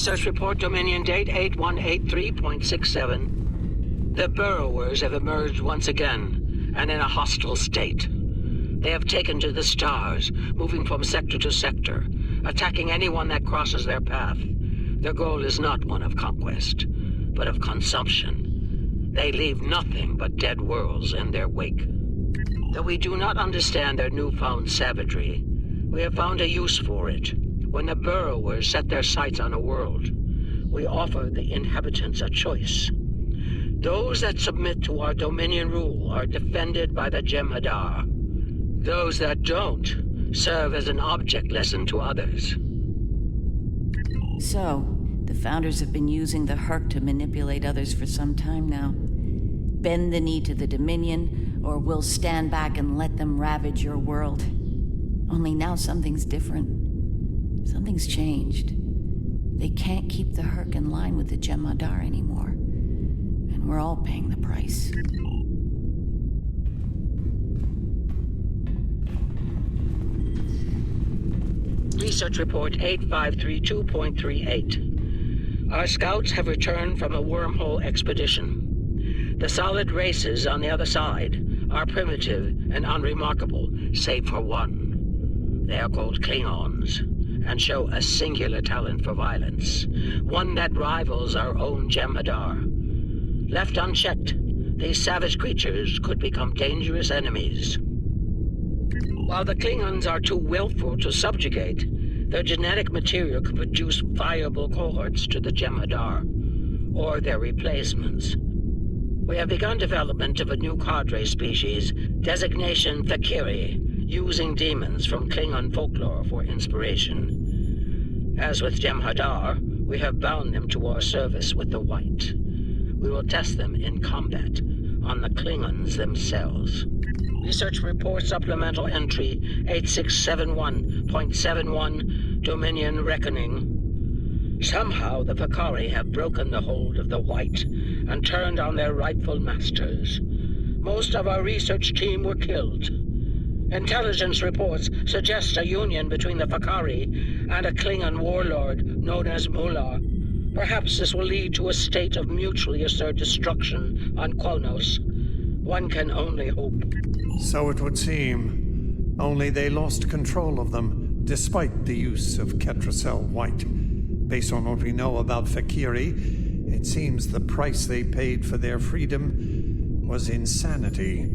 Research report Dominion date 8183.67. The burrowers have emerged once again, and in a hostile state. They have taken to the stars, moving from sector to sector, attacking anyone that crosses their path. Their goal is not one of conquest, but of consumption. They leave nothing but dead worlds in their wake. Though we do not understand their newfound savagery, we have found a use for it. When the burrowers set their sights on a world, we offer the inhabitants a choice. Those that submit to our Dominion rule are defended by the Jem'Hadar. Those that don't serve as an object lesson to others. So, the Founders have been using the Hur'q to manipulate others for some time now. Bend the knee to the Dominion, or we'll stand back and let them ravage your world. Only now something's different. Something's changed. They can't keep the Hur'q in line with the Jem'Hadar anymore. And we're all paying the price. Research report 8532.38. Our scouts have returned from a wormhole expedition. The solid races on the other side are primitive and unremarkable, save for one. They are called Klingons, and show a singular talent for violence, one that rivals our own Jem'Hadar. Left unchecked, these savage creatures could become dangerous enemies. While the Klingons are too willful to subjugate, their genetic material could produce viable cohorts to the Jem'Hadar, or their replacements. We have begun development of a new cadre species, designation Fakiri, using demons from Klingon folklore for inspiration. As with Jem'Hadar, we have bound them to our service with the White. We will test them in combat on the Klingons themselves. Research report supplemental entry 8671.71, Dominion Reckoning. Somehow the Fakari have broken the hold of the White and turned on their rightful masters. Most of our research team were killed. Intelligence reports suggest a union between the Fakari and a Klingon warlord known as Mullah. Perhaps this will lead to a state of mutually assured destruction on Kronos. One can only hope. So it would seem. Only they lost control of them, despite the use of Ketracel White. Based on what we know about Fakiri, it seems the price they paid for their freedom was insanity.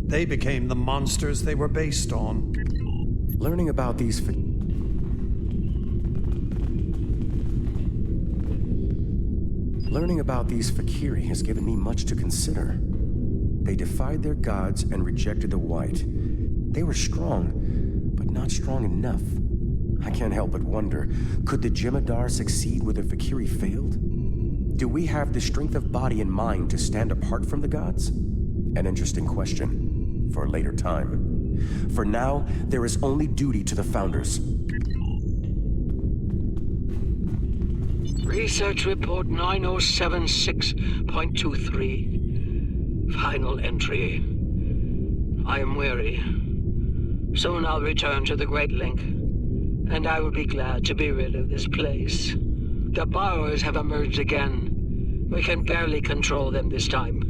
They became the monsters they were based on. Learning about these Fakiri has given me much to consider. They defied their gods and rejected the White. They were strong, but not strong enough. I can't help but wonder, could the Jem'Hadar succeed where the Fakiri failed? Do we have the strength of body and mind to stand apart from the gods? An interesting question for a later time. For now, there is only duty to the Founders. Research report 9076.23. Final entry. I am weary. Soon I'll return to the Great Link, and I will be glad to be rid of this place. The borrowers have emerged again. We can barely control them this time.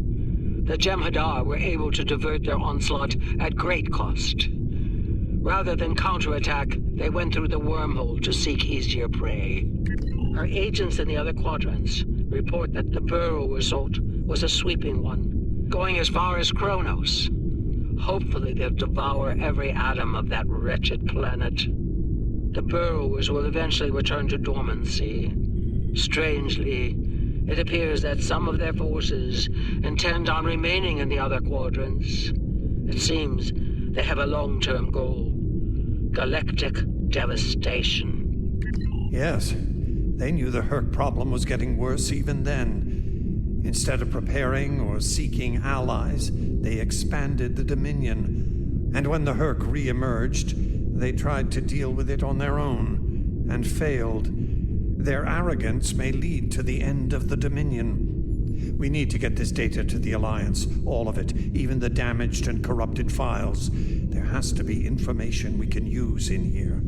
The Jem'Hadar were able to divert their onslaught at great cost. Rather than counterattack, they went through the wormhole to seek easier prey. Our agents in the other quadrants report that the burrow assault was a sweeping one, going as far as Kronos. Hopefully they'll devour every atom of that wretched planet. The burrowers will eventually return to dormancy. Strangely, it appears that some of their forces intend on remaining in the other quadrants. It seems they have a long-term goal: galactic devastation. Yes, they knew the Hur'q problem was getting worse even then. Instead of preparing or seeking allies, they expanded the Dominion. And when the Hur'q re-emerged, they tried to deal with it on their own, and failed. Their arrogance may lead to the end of the Dominion. We need to get this data to the Alliance, all of it, even the damaged and corrupted files. There has to be information we can use in here.